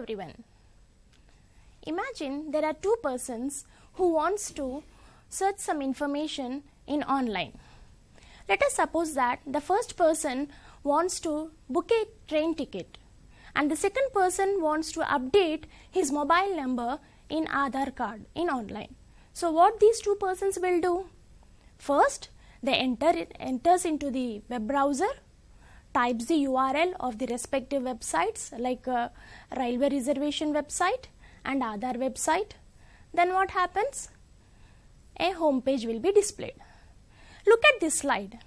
everyone. Imagine there are two persons who wants to search some information in online. Let us suppose that the first person wants to book a train ticket and the second person wants to update his mobile number in Aadhaar card in online. So what these two persons will do? First, they enters into the web browser, types the URL of the respective websites like railway reservation website and Aadhaar website. Then what happens? A home page will be displayed. Look at this slide.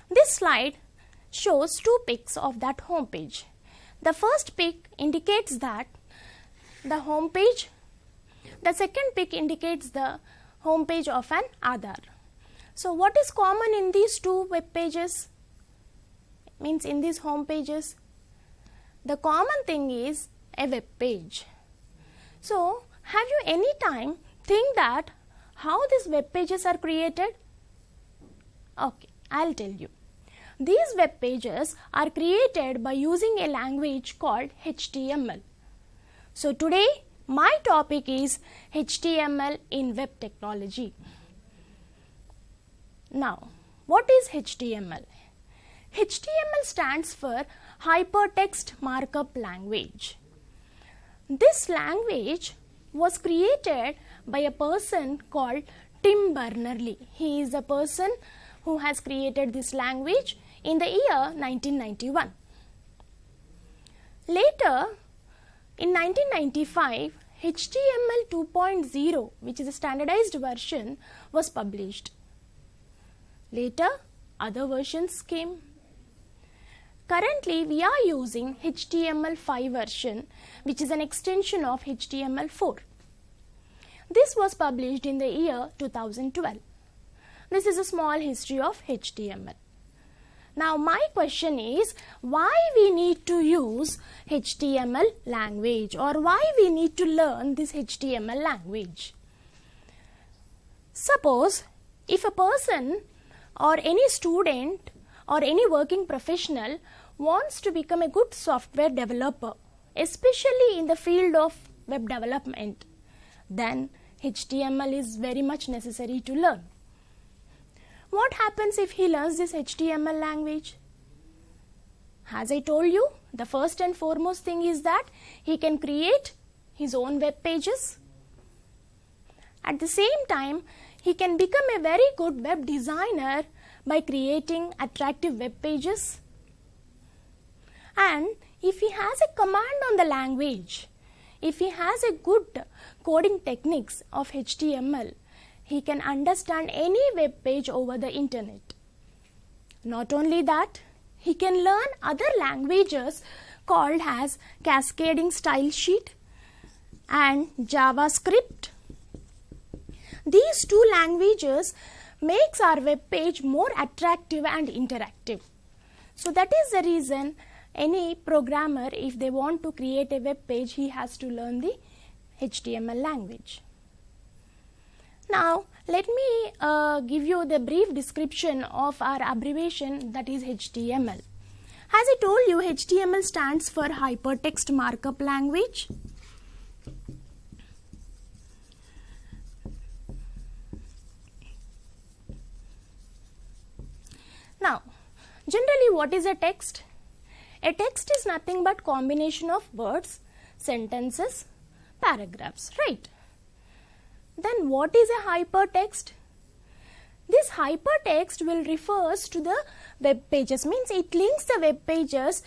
This slide shows two pics of that home page. The first pic indicates that the home page. The second pic indicates the home page of an Aadhaar. So what is common in these two web pages? Means in these home pages, the common thing is a web page. So have you any time think that how these web pages are created? Okay, I'll tell you. These web pages are created by using a language called HTML. So today my topic is HTML in web technology. Now, what is HTML? HTML stands for Hypertext Markup Language. This language was created by a person called Tim Berners-Lee. He is the person who has created this language in the year 1991. Later, in 1995, HTML 2.0, which is a standardized version, was published. Later, other versions came. Currently, we are using HTML5 version, which is an extension of HTML4. This was published in the year 2012. This is a small history of HTML. Now, my question is, why we need to use HTML language or why we need to learn this HTML language? Suppose, if a person or any student or any working professional wants to become a good software developer, especially in the field of web development, then HTML is very much necessary to learn. What happens if he learns this HTML language? As I told you, the first and foremost thing is that he can create his own web pages. At the same time, he can become a very good web designer by creating attractive web pages. And if he has a command on the language, if he has a good coding techniques of HTML, he can understand any web page over the internet. Not only that, he can learn other languages called as cascading style sheet and JavaScript. These two languages makes our web page more attractive and interactive. So that is the reason any programmer, if they want to create a web page, he has to learn the HTML language. Now, let me give you the brief description of our abbreviation, that is HTML. As I told you, HTML stands for Hypertext Markup Language. Now, generally what is a text? A text is nothing but combination of words, sentences, paragraphs, right? Then what is a hypertext? This hypertext will refers to the web pages, means it links the web pages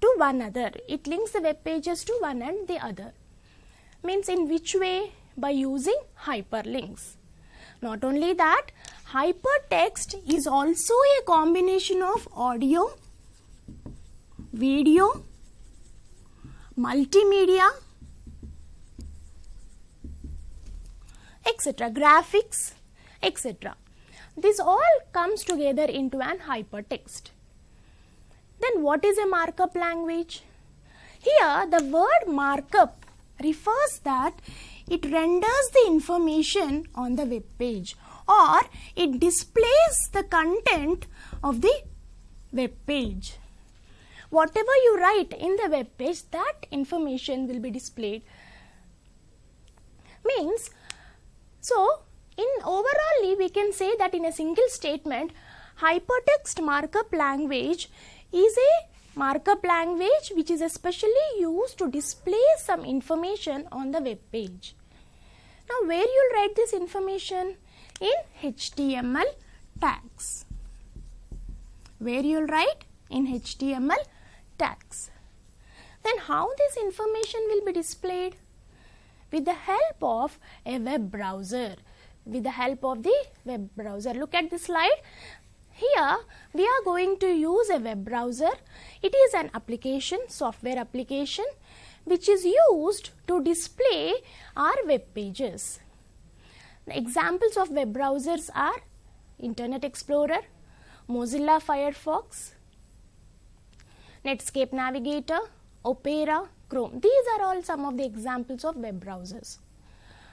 to one another. It links the web pages to one and the other. Means in which way? By using hyperlinks. Not only that, hypertext is also a combination of audio, video, multimedia, etc., graphics, etc. This all comes together into an hypertext. Then what is a markup language? Here the word markup refers that it renders the information on the web page or it displays the content of the web page. whatever you write in the web page, that information will be displayed. Means, so in overall we can say that in a single statement, hypertext markup language is a markup language which is especially used to display some information on the web page. Now, where you will write this information? In HTML tags. Where you will write? In HTML tags. Then how this information will be displayed? With the help of a web browser. With the help of the web browser. Look at the slide. Here we are going to use a web browser. It is an application, software application, which is used to display our web pages. The examples of web browsers are Internet Explorer, Mozilla Firefox, Netscape Navigator, Opera, Chrome. These are all some of the examples of web browsers.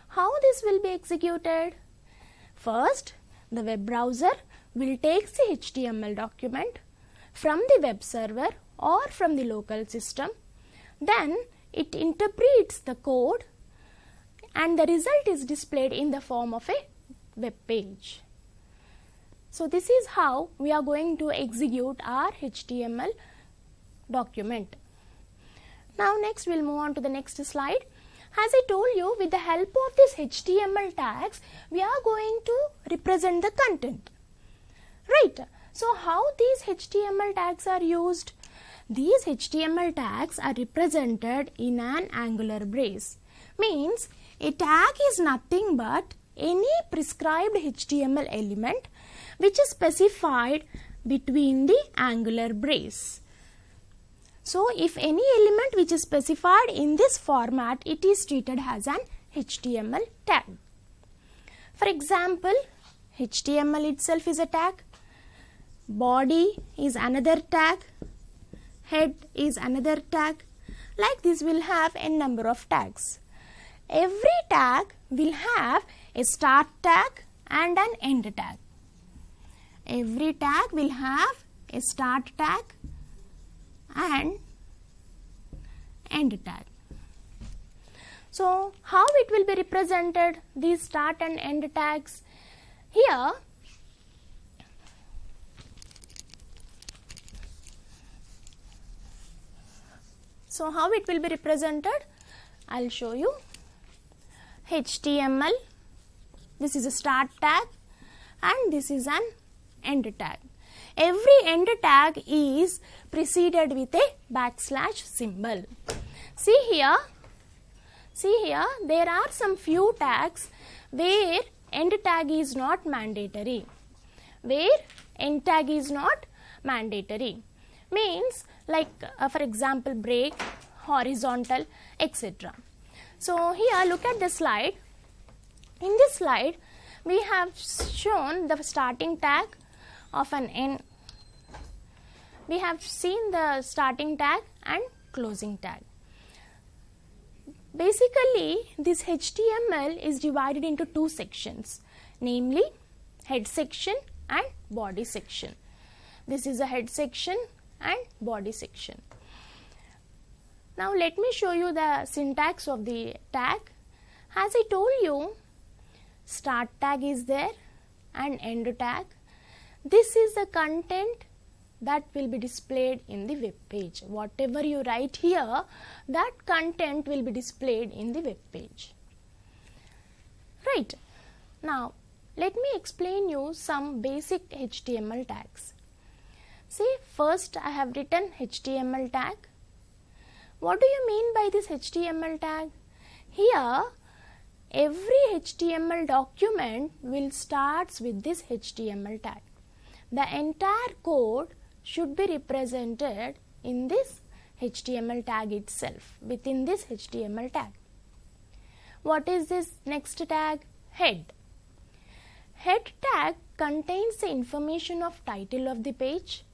How this will be executed? First, the web browser will take the HTML document from the web server or from the local system. Then it interprets the code and the result is displayed in the form of a web page. So this is how we are going to execute our HTML document. Now next we will move on to the next slide. As I told you, with the help of this HTML tags, we are going to represent the content. Right. So how these HTML tags are used? These HTML tags are represented in an angular brace. Means a tag is nothing but any prescribed HTML element which is specified between the angular brace. So if any element which is specified in this format, it is treated as an HTML tag. For example, HTML itself is a tag, body is another tag, head is another tag. Like this, we'll have n number of tags. Every tag will have a start tag and an end tag. Every tag will have a start tag and end tag. So how it will be represented, these start and end tags? Here so how it will be represented? I'll show you. HTML, this is a start tag and this is an end tag. Every end tag is preceded with a backslash symbol. See here, there are some few tags where end tag is not mandatory. Where end tag is not mandatory. Means like for example break, horizontal, etc. So here look at the slide. In this slide we have shown the starting tag of an end. We have seen the starting tag and closing tag. Basically this HTML is divided into two sections, namely head section and body section. This is a head section and body section. Now let me show you the syntax of the tag. As I told you, start tag is there and end tag. This is the content that will be displayed in the web page. Whatever you write here, that content will be displayed in the web page. Right. Now let me explain you some basic HTML tags. See, first I have written HTML tag. What do you mean by this HTML tag? Here every HTML document will start with this HTML tag. The entire code should be represented in this HTML tag itself, within this HTML tag. What is this next tag? Head. Head tag contains the information of title of the page,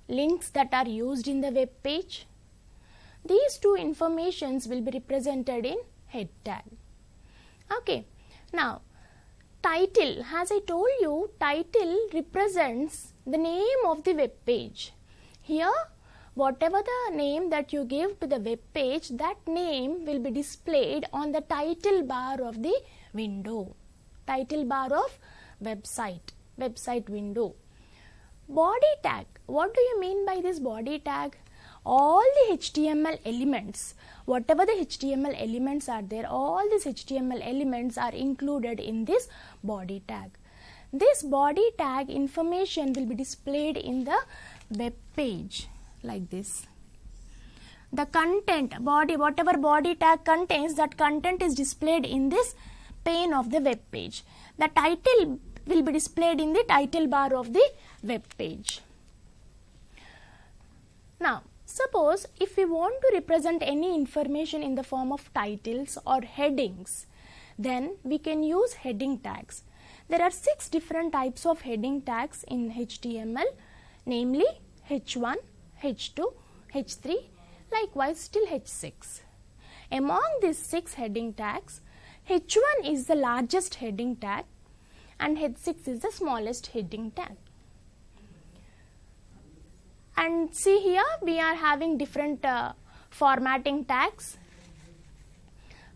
links that are used in the web page. These two informations will be represented in head tag. Okay. Now title, as I told you, title represents the name of the web page. Here, whatever the name that you give to the web page, that name will be displayed on the title bar of the window. Title bar of website window. Body tag. What do you mean by this body tag? All the HTML elements, whatever the HTML elements are there, all these HTML elements are included in this body tag. This body tag information will be displayed in the web page like this. The content, whatever body tag contains, that content is displayed in this pane of the web page. The title will be displayed in the title bar of the web page. Now, suppose if we want to represent any information in the form of titles or headings, then we can use heading tags. There are 6 different types of heading tags in HTML, namely H1, H2, H3, likewise till H6. Among these 6 heading tags, H1 is the largest heading tag and H6 is the smallest heading tag. And see here, we are having different formatting tags.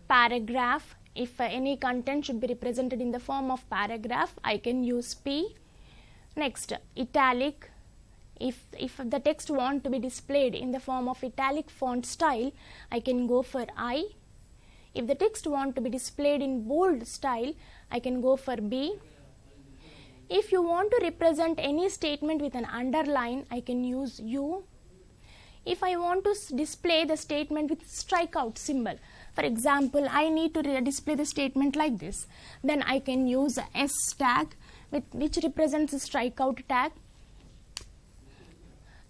Paragraph, if any content should be represented in the form of paragraph, I can use P. Next, italic. If the text want to be displayed in the form of italic font style, I can go for I. If the text want to be displayed in bold style, I can go for B. If you want to represent any statement with an underline, I can use U. If I want to display the statement with strikeout symbol, for example, I need to display the statement like this, then I can use S tag, which represents a strikeout tag.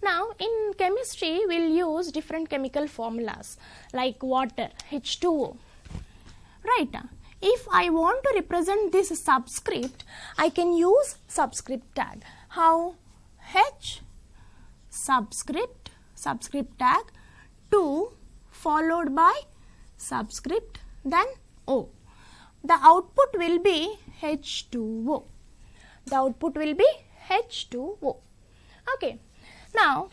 Now, in chemistry, we'll use different chemical formulas like water, H2O, right? If I want to represent this subscript, I can use subscript tag. How? H subscript tag 2 followed by subscript then O. The output will be H2O. The output will be H2O. Okay. Now,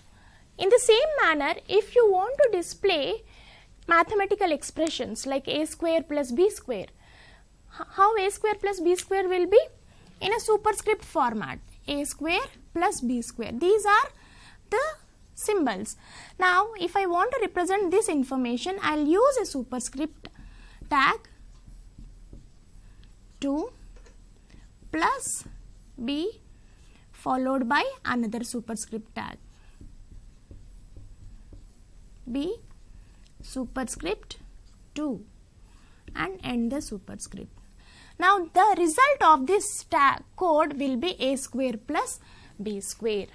in the same manner, if you want to display mathematical expressions like a square plus b square, how a square plus b square will be? In a superscript format, a square plus b square. These are the symbols. Now, if I want to represent this information, I will use a superscript tag 2 plus b followed by another superscript tag b superscript 2 and end the superscript. Now, the result of this tag code will be a square plus b square.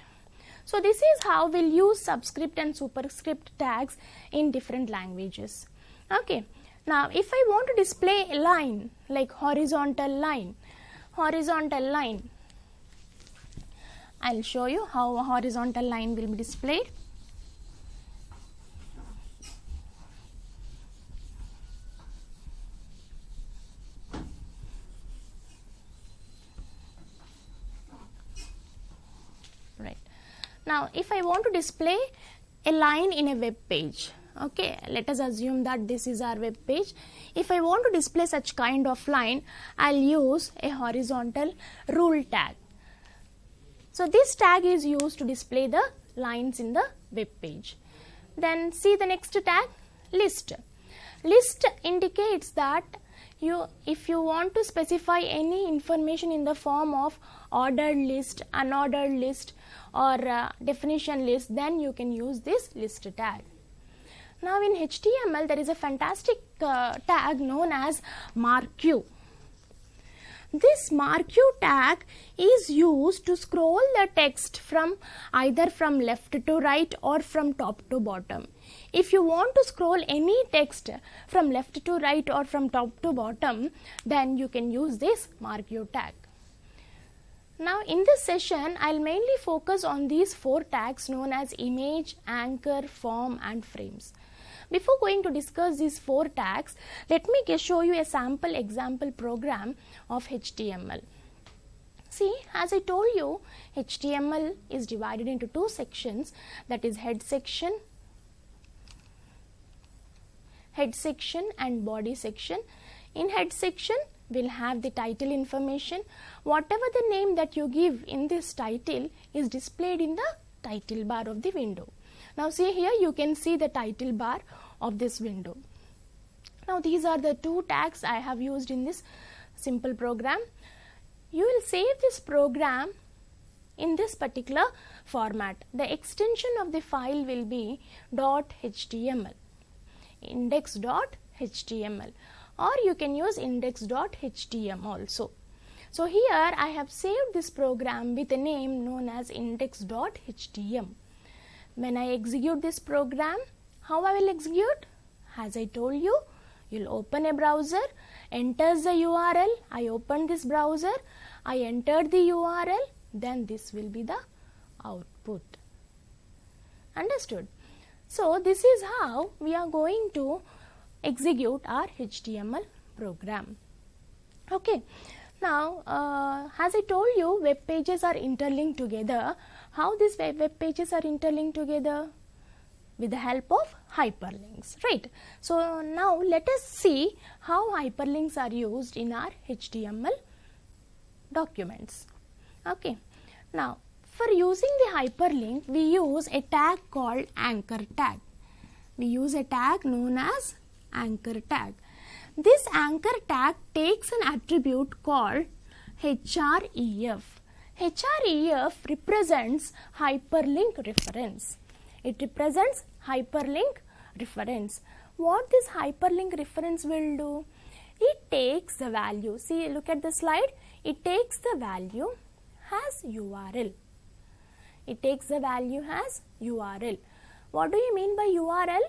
So, this is how we'll use subscript and superscript tags in different languages. Okay. Now, if I want to display a line like horizontal line, I'll show you how a horizontal line will be displayed. Now, if I want to display a line in a web page, okay, let us assume that this is our web page. If I want to display such kind of line, I'll use a horizontal rule tag. So, this tag is used to display the lines in the web page. Then see the next tag, list. List indicates that if you want to specify any information in the form of ordered list, unordered list or definition list, then you can use this list tag. Now, in HTML, there is a fantastic tag known as marquee. This marquee tag is used to scroll the text from either from left to right or from top to bottom. If you want to scroll any text from left to right or from top to bottom, then you can use this marquee tag. Now, in this session, I will mainly focus on these 4 tags known as image, anchor, form and frames. Before going to discuss these 4 tags, let me show you a sample example program of HTML. See, as I told you, HTML is divided into two sections, that is head section and body section. In head section, we'll have the title information. Whatever the name that you give in this title is displayed in the title bar of the window. Now see here, you can see the title bar of this window. Now these are the two tags I have used in this simple program. You will save this program in this particular format. The extension of the file will be .html, index.html, or you can use index.htm also. So here I have saved this program with a name known as index.htm. When I execute this program, how I will execute? As I told you, you'll open a browser, enters the URL, I open this browser, I entered the URL, then this will be the output. Understood? So this is how we are going to execute our HTML program. Okay. Now, as I told you, web pages are interlinked together. How these web pages are interlinked together? With the help of hyperlinks, right? So now let us see how hyperlinks are used in our HTML documents. Okay. Now, for using the hyperlink, we use a tag called anchor tag. We use a tag known as anchor tag. This anchor tag takes an attribute called href. href represents hyperlink reference. It represents hyperlink reference. What this hyperlink reference will do? It takes the value. See, look at the slide. It takes the value as URL. It takes the value as URL. What do you mean by URL?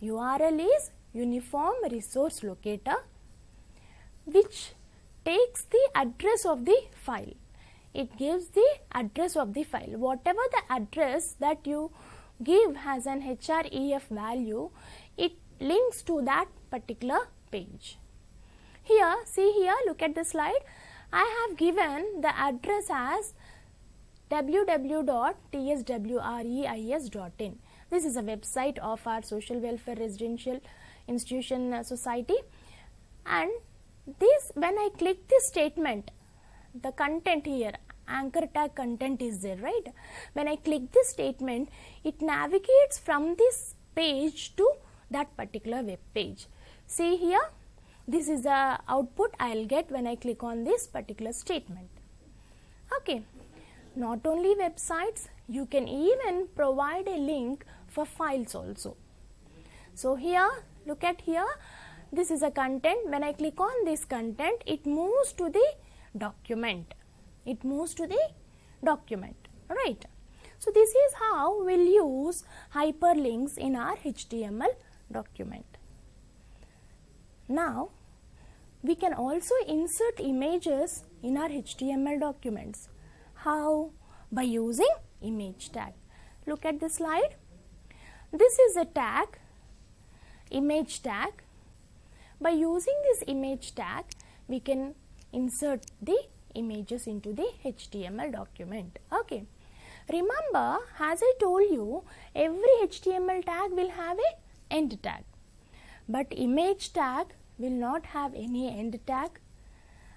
URL is Uniform Resource Locator, which takes the address of the file. It gives the address of the file. Whatever the address that you give as an href value, it links to that particular page. Here, see here, look at the slide. I have given the address as www.tswreis.in. This is a website of our Social Welfare Residential Institution Society, and this, when I click this statement, the content here, anchor tag content is there, right? When I click this statement, it navigates from this page to that particular web page. See here, this is the output I will get when I click on this particular statement. Okay. Not only websites, you can even provide a link for files also. So here, look at here, this is a content. When I click on this content, it moves to the document. It moves to the document, right? So this is how we'll use hyperlinks in our HTML document. Now, we can also insert images in our HTML documents. How? By using image tag. Look at the slide. This is a tag, image tag. By using this image tag, we can insert the images into the HTML document. Okay. Remember, as I told you, every HTML tag will have a end tag, but image tag will not have any end tag.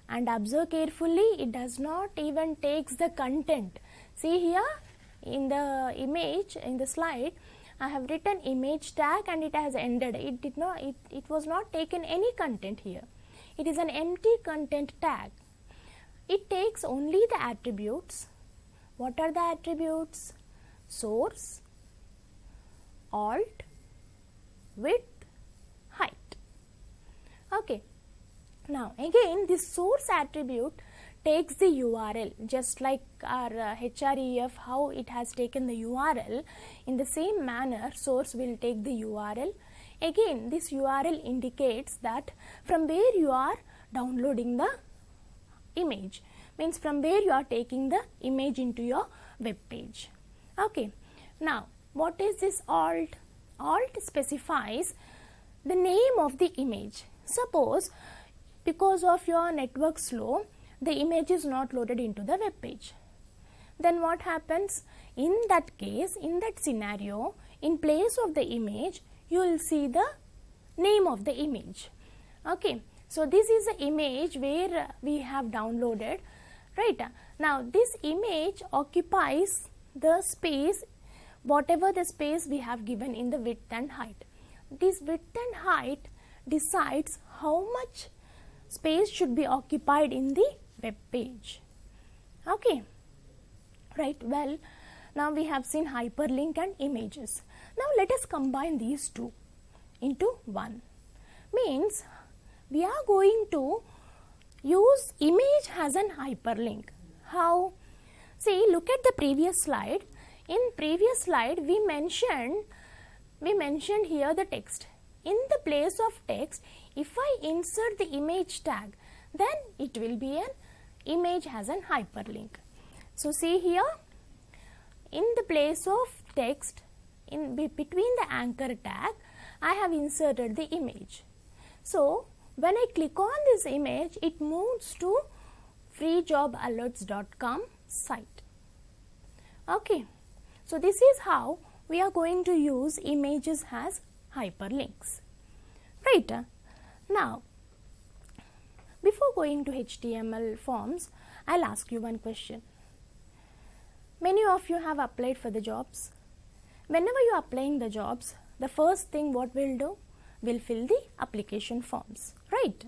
And observe carefully, it does not even takes the content. See here in the image, in the slide, I have written image tag and it has ended. It was not taken any content here. It is an empty content tag. It takes only the attributes. What are the attributes? Source, alt, width, height. Okay. Now again, this source attribute takes the URL, just like our href, how it has taken the URL. In the same manner, source will take the URL. Again, this URL indicates that from where you are downloading the image, means from where you are taking the image into your web page. Okay. Now, what is this alt? Alt specifies the name of the image. Suppose because of your network slow, the image is not loaded into the web page. Then what happens? In that case, in that scenario, in place of the image, you will see the name of the image. Okay, so this is the image where we have downloaded, right? Now this image occupies the space, whatever the space we have given in the width and height. This width and height decides how much space should be occupied in the web page. Okay, right. Well, now we have seen hyperlink and images. Now let us combine these two into one. Means we are going to use image as an hyperlink. How? See, look at the previous slide. In previous slide we mentioned here the text. In the place of text, if I insert the image tag, then it will be an image as an hyperlink. So see here, in the place of text, in between the anchor tag, I have inserted the image. So when I click on this image, it moves to freejobalerts.com site. Okay, so this is how we are going to use images as hyperlinks. Right. Now, before going to HTML forms, I'll ask you one question. Many of you have applied for the jobs. Whenever you are applying the jobs, the first thing what we'll do, we'll fill the application forms, right?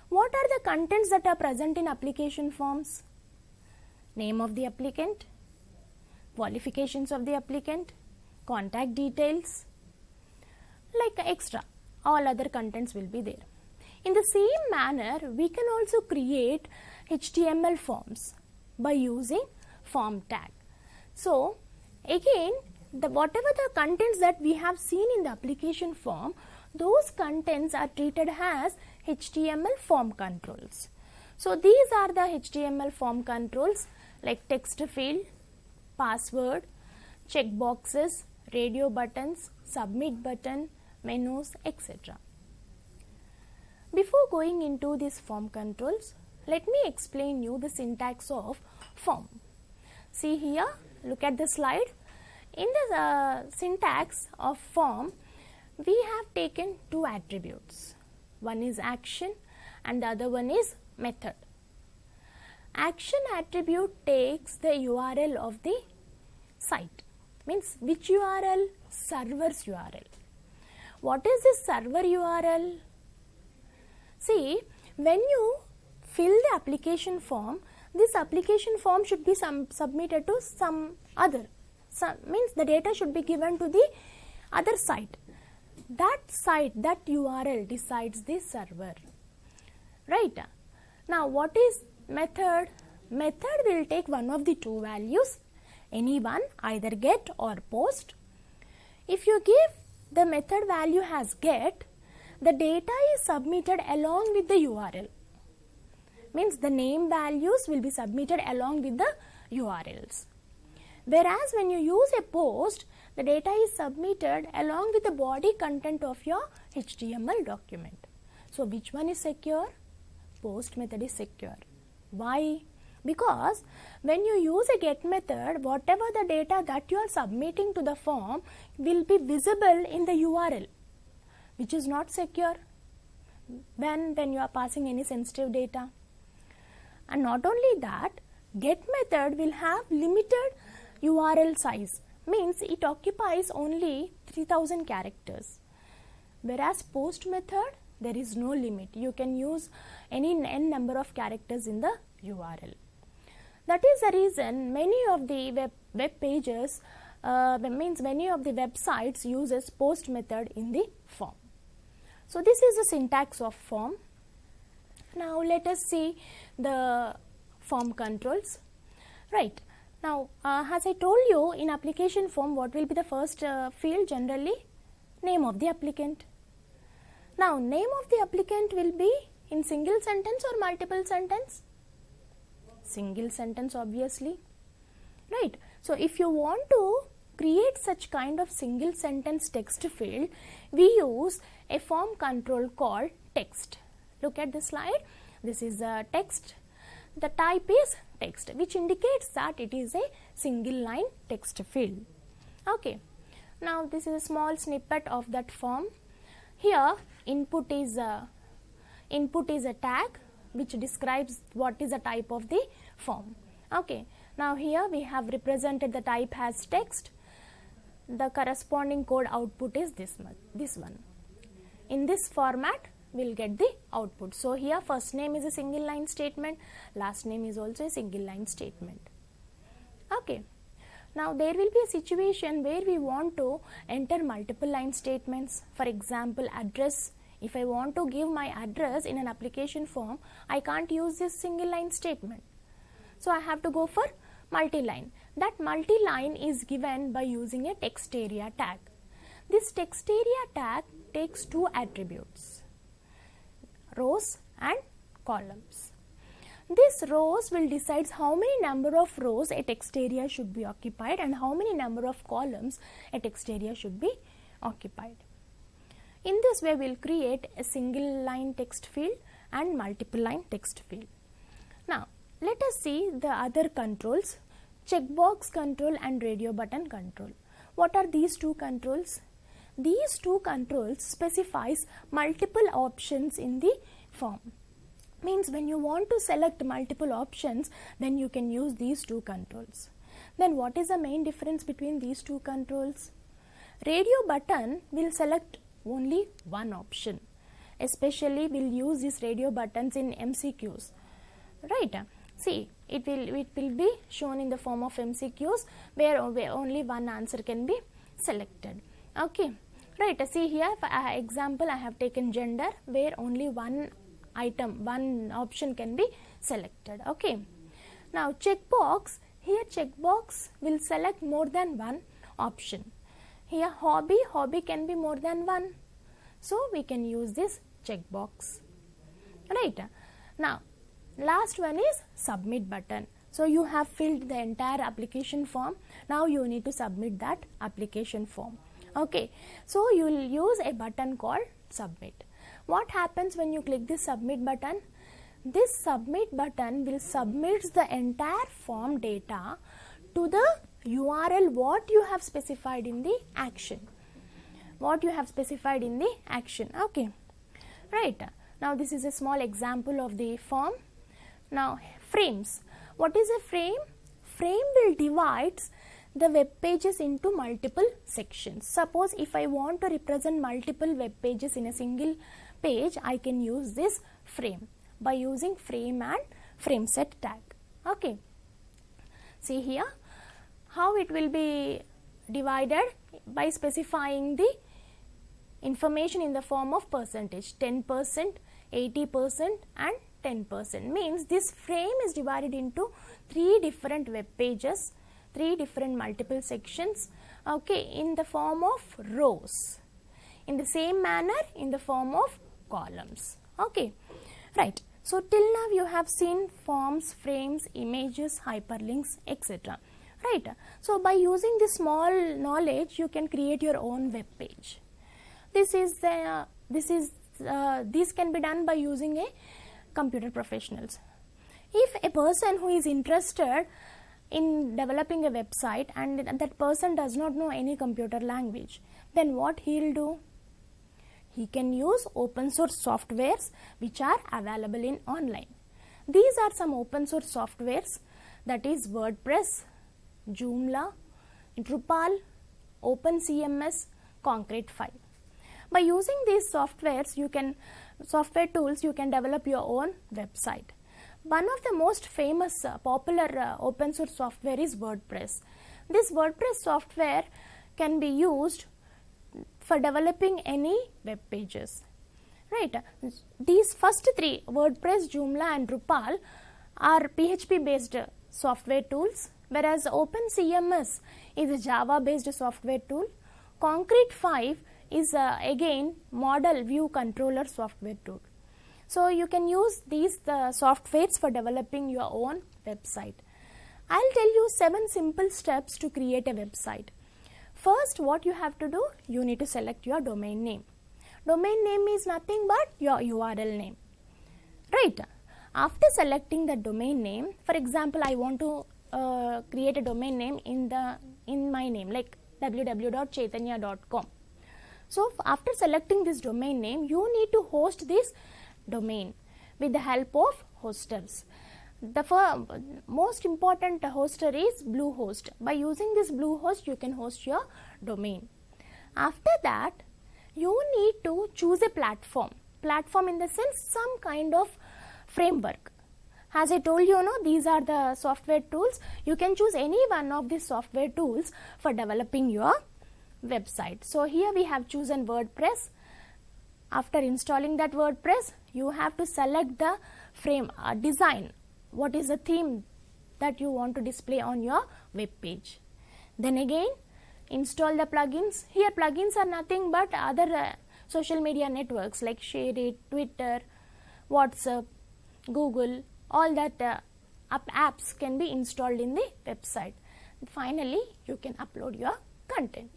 What are the contents that are present in application forms? Name of the applicant, qualifications of the applicant, contact details, like extra, all other contents will be there. In the same manner, we can also create HTML forms by using form tag. So again, whatever the contents that we have seen in the application form, those contents are treated as HTML form controls. So these are the HTML form controls like text field, password, checkboxes, radio buttons, submit button, menus, etc. Before going into these form controls, let me explain you the syntax of form. See here, look at the slide. In the syntax of form, we have taken two attributes. One is action and the other one is method. Action attribute takes the URL of the site. Means which URL? Server's URL. What is this server URL? See, when you fill the application form, this application form should be submitted to some other. Means the data should be given to the other site. That site, that URL decides the server. Right? Now, what is method? Method will take one of the two values, any one, either get or post. If you give the method value as get, the data is submitted along with the URL. Means the name values will be submitted along with the URLs. Whereas when you use a post, the data is submitted along with the body content of your HTML document. So which one is secure? Post method is secure. Why? Because when you use a get method, whatever the data that you are submitting to the form will be visible in the URL, which is not secure when you are passing any sensitive data. And not only that, get method will have limited URL size, means it occupies only 3000 characters. Whereas post method, there is no limit. You can use any n number of characters in the URL. That is the reason many of the web pages, means many of the websites uses post method in the form. So this is the syntax of form. Now let us see the form controls. Right. Now as I told you, in application form, what will be the first field generally? Name of the applicant. Now name of the applicant will be in single sentence or multiple sentence? Single sentence, obviously. Right. So if you want to create such kind of single sentence text field, we use a form control called text. Look at the slide. This is a text. the type is text, which indicates that it is a single line text field. Okay. Now this is a small snippet of that form. Here input is a tag which describes what is the type of the form. Okay. Now here we have represented the type as text. The corresponding code output is this one. In this format we will get the output. So here first name is a single line statement, last name is also a single line statement. Okay. Now there will be a situation where we want to enter multiple line statements. For example, address. If I want to give my address in an application form, I can't use this single line statement. So I have to go for multi-line. That multi-line is given by using a text area tag. This text area tag takes two attributes, rows and columns. This rows will decide how many number of rows a text area should be occupied and how many number of columns a text area should be occupied. In this way, we will create a single line text field and multiple line text field. Now, let us see the other controls, checkbox control and radio button control. What are these two controls? These two controls specifies multiple options in the form. Means when you want to select multiple options, then you can use these two controls. Then what is the main difference between these two controls? Radio button will select only one option. Especially we will use these radio buttons in MCQs. Right? See, it will be shown in the form of MCQs where only one answer can be selected. Okay. Right. See here, for example, I have taken gender where only one item, one option can be selected. Okay. Now checkbox, here checkbox will select more than one option. Here hobby can be more than one. So we can use this checkbox. Right. Now last one is submit button. So you have filled the entire application form. Now you need to submit that application form. Okay. So you will use a button called submit. What happens when you click this submit button? This submit button will submit the entire form data to the URL what you have specified in the action. Okay. Right. Now this is a small example of the form. Now frames. What is a frame? Frame will divide the web pages into multiple sections. Suppose if I want to represent multiple web pages in a single page, I can use this frame by using frame and frame set tag. Okay. See here how it will be divided by specifying the information in the form of percentage, 10%, 80% and 10%. Means this frame is divided into three different web pages, three different multiple sections, okay, in the form of rows. In the same manner in the form of columns. Okay. Right. So till now you have seen forms, frames, images, hyperlinks, etc. Right. So by using this small knowledge, you can create your own web page. This can be done by using a computer professionals. If a person who is interested in developing a website and that person does not know any computer language, then what he will do? He can use open source softwares which are available in online. These are some open source softwares, that is WordPress, Joomla, Drupal, OpenCMS, Concrete 5. By using these software tools, you can develop your own website. One of the most famous popular open source software is WordPress. This WordPress software can be used for developing any web pages. Right. These first three, WordPress, Joomla and Drupal, are PHP based software tools, whereas OpenCMS is a Java based software tool. Concrete 5 is again model view controller software tool. So you can use these softwares for developing your own website. I'll tell you 7 simple steps to create a website. First, what you have to do, you need to select your domain name. Domain name is nothing but your URL name. Right. After selecting the domain name, for example, I want to create a domain name in my name, like www.chaitanya.com. So after selecting this domain name, you need to host this domain with the help of hosters. The most important hoster is Bluehost. By using this Bluehost, you can host your domain. After that, you need to choose a platform. Platform in the sense, some kind of framework. As I told you, these are the software tools. You can choose any one of these software tools for developing your website. So here we have chosen WordPress. After installing that WordPress, you have to select the design. What is the theme that you want to display on your web page? Then again, install the plugins. Here plugins are nothing but other social media networks like ShareIt, Twitter, WhatsApp, Google, all that apps can be installed in the website. Finally, you can upload your content.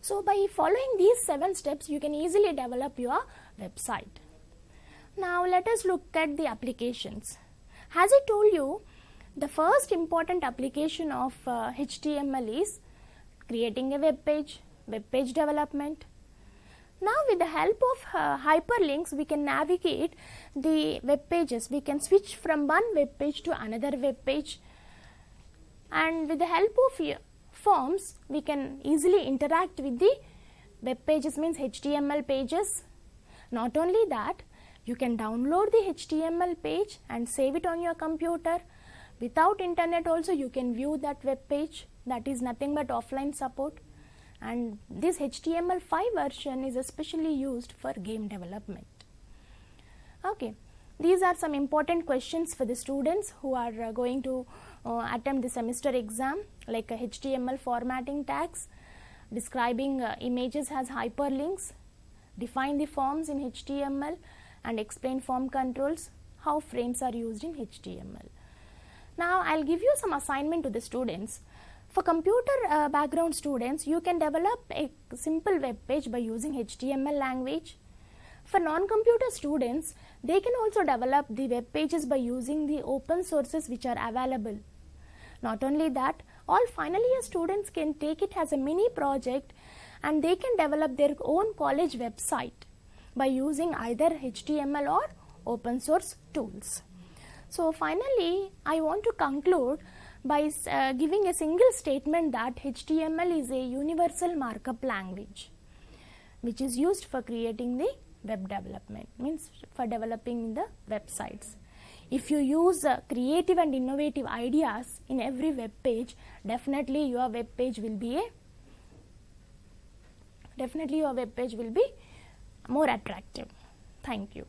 So by following these 7 steps, you can easily develop your website. Now let us look at the applications. As I told you, the first important application of HTML is creating a web page development. Now with the help of hyperlinks, we can navigate the web pages. We can switch from one web page to another web page. And with the help of forms, we can easily interact with the web pages, means HTML pages. Not only that, you can download the HTML page and save it on your computer. Without internet also, you can view that web page. That is nothing but offline support. And this HTML5 version is especially used for game development. Okay, these are some important questions for the students who are going to attempt the semester exam, like HTML formatting tags, describing images as hyperlinks, define the forms in HTML, and explain form controls, how frames are used in HTML. Now I'll give you some assignment to the students. For computer background students, you can develop a simple web page by using HTML language. For non-computer students, they can also develop the web pages by using the open sources which are available. Not only that, all final year students can take it as a mini project and they can develop their own college website by using either HTML or open source tools. So finally, I want to conclude by giving a single statement that HTML is a universal markup language which is used for creating the web development, means for developing the websites. If you use creative and innovative ideas in every web page, definitely your web page will be more attractive. Thank you.